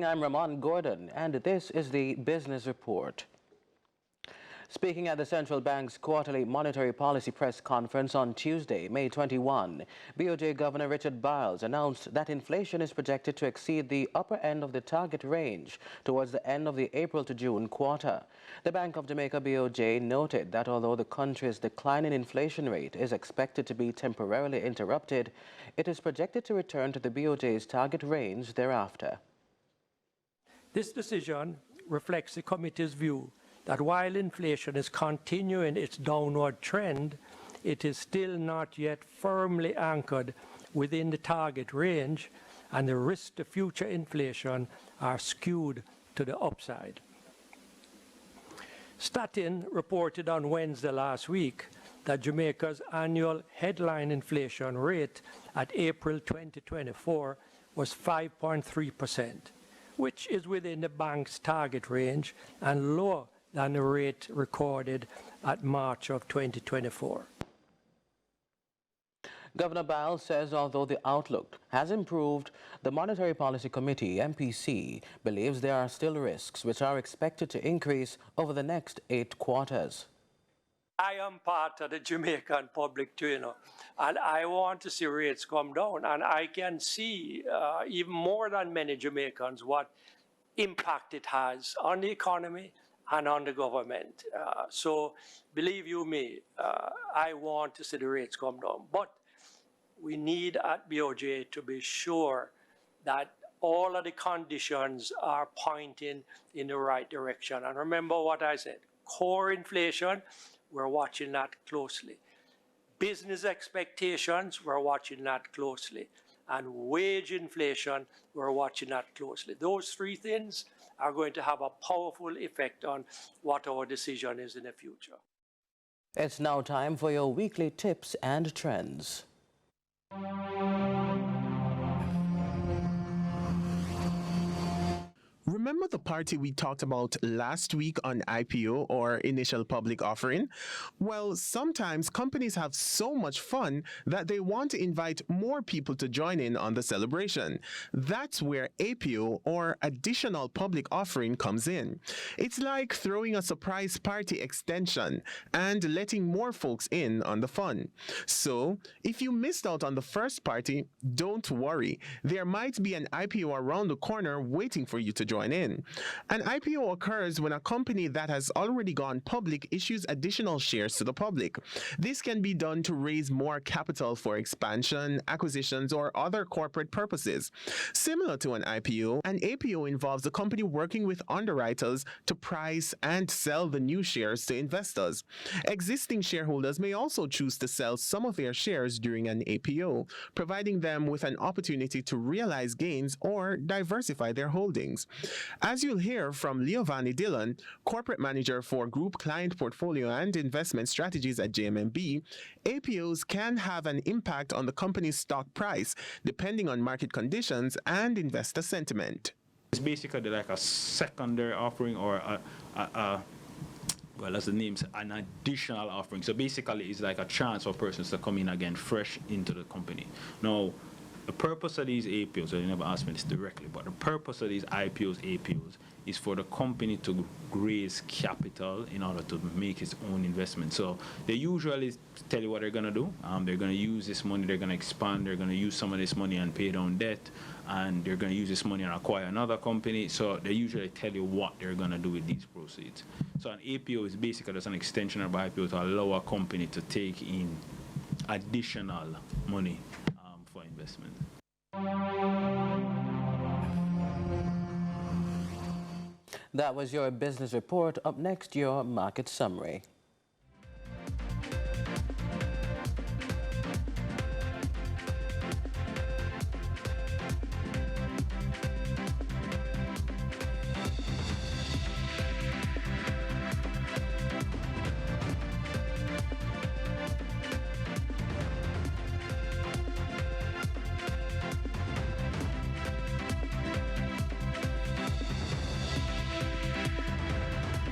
I'm Ramon Gordon, and this is the Business Report. Speaking at the Central Bank's quarterly monetary policy press conference on Tuesday, May 21, BOJ Governor Richard Biles announced that inflation is projected to exceed the upper end of the target range towards the end of the April to June quarter. The Bank of Jamaica BOJ noted that although the country's declining inflation rate is expected to be temporarily interrupted, it is projected to return to the BOJ's target range thereafter. This decision reflects the committee's view that while inflation is continuing its downward trend, it is still not yet firmly anchored within the target range, and the risks to future inflation are skewed to the upside. Statin reported on Wednesday last week that Jamaica's annual headline inflation rate at April 2024 was 5.3%, which is within the bank's target range and lower than the rate recorded at March of 2024. Governor Biles says although the outlook has improved, the Monetary Policy Committee, MPC, believes there are still risks which are expected to increase over the next 8 quarters. I am part of the Jamaican public too, and I want to see rates come down, and I can see even more than many Jamaicans what impact it has on the economy and on the government. So believe you me, I want to see the rates come down. But we need at BOJ to be sure that all of the conditions are pointing in the right direction. And remember what I said, core inflation, we're watching that closely. Business expectations, we're watching that closely. And wage inflation, we're watching that closely. Those 3 things are going to have a powerful effect on what our decision is in the future. It's now time for your weekly tips and trends. Remember the party we talked about last week on IPO or initial public offering? Well, sometimes companies have so much fun that they want to invite more people to join in on the celebration. That's where APO or additional public offering comes in. It's like throwing a surprise party extension and letting more folks in on the fun. So, if you missed out on the first party, don't worry. There might be an IPO around the corner waiting for you to join in. An IPO occurs when a company that has already gone public issues additional shares to the public. This can be done to raise more capital for expansion, acquisitions, or other corporate purposes. Similar to an IPO, an APO involves the company working with underwriters to price and sell the new shares to investors. Existing shareholders may also choose to sell some of their shares during an APO, providing them with an opportunity to realize gains or diversify their holdings. As you'll hear from Leovani Dillon, Corporate Manager for Group Client Portfolio and Investment Strategies at JMMB, APOs can have an impact on the company's stock price depending on market conditions and investor sentiment. It's basically like a secondary offering or well, as the name says, an additional offering. So basically it's like a chance for persons to come in again fresh into the company. Now, the purpose of these APOs, you never asked me this directly, but the purpose of these APOs is for the company to raise capital in order to make its own investment. So they usually tell you what they're going to do. They're going to use this money, they're going to expand, they're going to use some of this money and pay down debt, and they're going to use this money and acquire another company. So they usually tell you what they're going to do with these proceeds. So an APO is basically just an extension of IPO to allow a company to take in additional money for investment. That was your business report. Up next, your market summary.